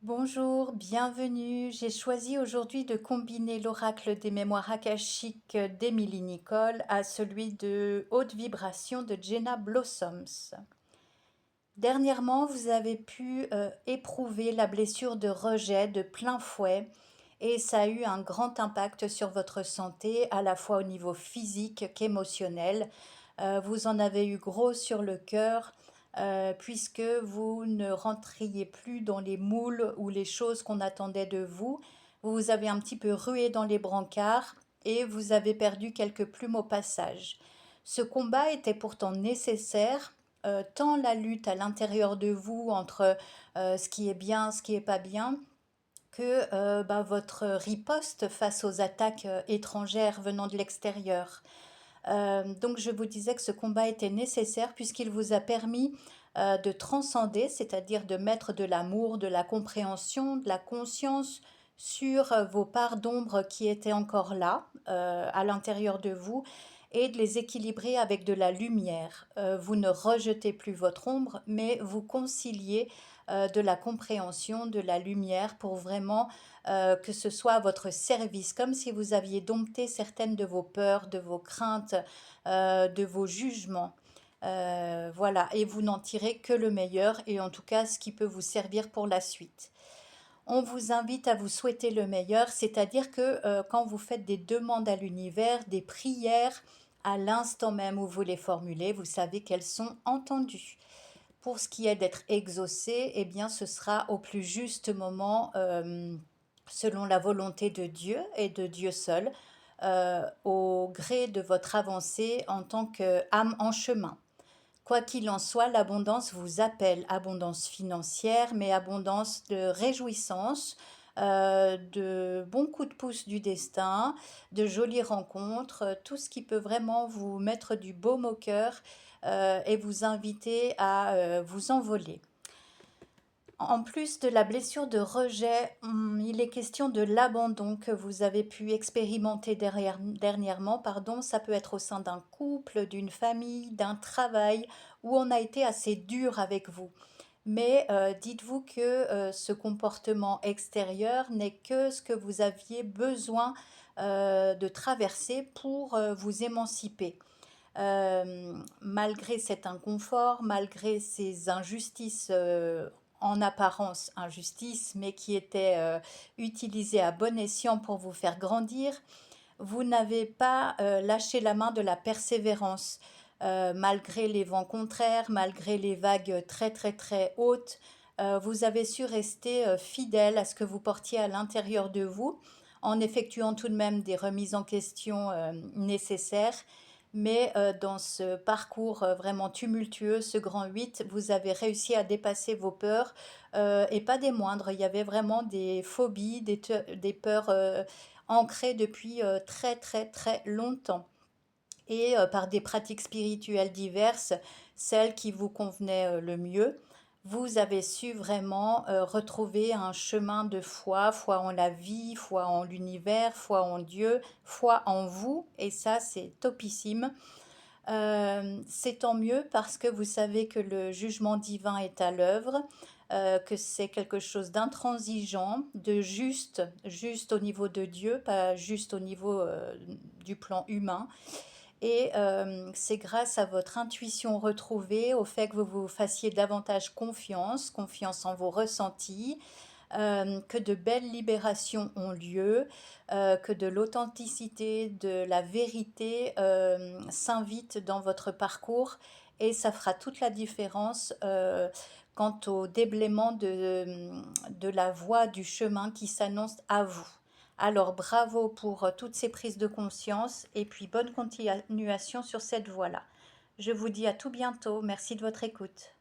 Bonjour, bienvenue. J'ai choisi aujourd'hui de combiner l'oracle des mémoires akashiques d'Émilie Nicole à celui de Haute Vibration de Jenna Blossoms. Dernièrement, vous avez pu éprouver la blessure de rejet de plein fouet et ça a eu un grand impact sur votre santé, à la fois au niveau physique qu'émotionnel. Vous en avez eu gros sur le cœur puisque vous ne rentriez plus dans les moules ou les choses qu'on attendait de vous. Vous vous avez un petit peu rué dans les brancards et vous avez perdu quelques plumes au passage. Ce combat était pourtant nécessaire, tant la lutte à l'intérieur de vous entre ce qui est bien, ce qui est pas bien, que votre riposte face aux attaques étrangères venant de l'extérieur. Donc je vous disais que ce combat était nécessaire puisqu'il vous a permis de transcender, c'est-à-dire de mettre de l'amour, de la compréhension, de la conscience sur vos parts d'ombre qui étaient encore là, à l'intérieur de vous, et de les équilibrer avec de la lumière. Vous ne rejetez plus votre ombre, mais vous conciliez de la compréhension, de la lumière pour vraiment que ce soit à votre service, comme si vous aviez dompté certaines de vos peurs, de vos craintes, de vos jugements. Voilà, et vous n'en tirez que le meilleur, et en tout cas ce qui peut vous servir pour la suite. On vous invite à vous souhaiter le meilleur, c'est-à-dire que quand vous faites des demandes à l'univers, des prières, à l'instant même où vous les formulez, vous savez qu'elles sont entendues. Pour ce qui est d'être exaucé, eh bien, ce sera au plus juste moment, selon la volonté de Dieu et de Dieu seul, au gré de votre avancée en tant qu'âme en chemin. Quoi qu'il en soit, l'abondance vous appelle, abondance financière, mais abondance de réjouissance, de bons coups de pouce du destin, de jolies rencontres, tout ce qui peut vraiment vous mettre du baume au cœur et vous inviter à vous envoler. En plus de la blessure de rejet, il est question de l'abandon que vous avez pu expérimenter dernièrement. Pardon, ça peut être au sein d'un couple, d'une famille, d'un travail où on a été assez dur avec vous. Mais dites-vous que ce comportement extérieur n'est que ce que vous aviez besoin de traverser pour vous émanciper. Malgré cet inconfort, malgré ces injustices, en apparence injustices, mais qui étaient utilisées à bon escient pour vous faire grandir, vous n'avez pas lâché la main de la persévérance. Malgré les vents contraires, malgré les vagues très très très hautes, vous avez su rester fidèle à ce que vous portiez à l'intérieur de vous, en effectuant tout de même des remises en question nécessaires. Mais dans ce parcours vraiment tumultueux, ce grand 8, vous avez réussi à dépasser vos peurs et pas des moindres. Il y avait vraiment des phobies, des peurs ancrées depuis très très très longtemps. Et par des pratiques spirituelles diverses, celles qui vous convenaient le mieux, vous avez su vraiment retrouver un chemin de foi, foi en la vie, foi en l'univers, foi en Dieu, foi en vous, et ça c'est topissime. C'est tant mieux parce que vous savez que le jugement divin est à l'œuvre, que c'est quelque chose d'intransigeant, de juste, juste au niveau de Dieu, pas juste au niveau du plan humain. Et c'est grâce à votre intuition retrouvée, au fait que vous vous fassiez davantage confiance, confiance en vos ressentis, que de belles libérations ont lieu, que de l'authenticité, de la vérité s'invite dans votre parcours et ça fera toute la différence quant au déblaiement de la voie du chemin qui s'annonce à vous. Alors bravo pour toutes ces prises de conscience et puis bonne continuation sur cette voie-là. Je vous dis à tout bientôt. Merci de votre écoute.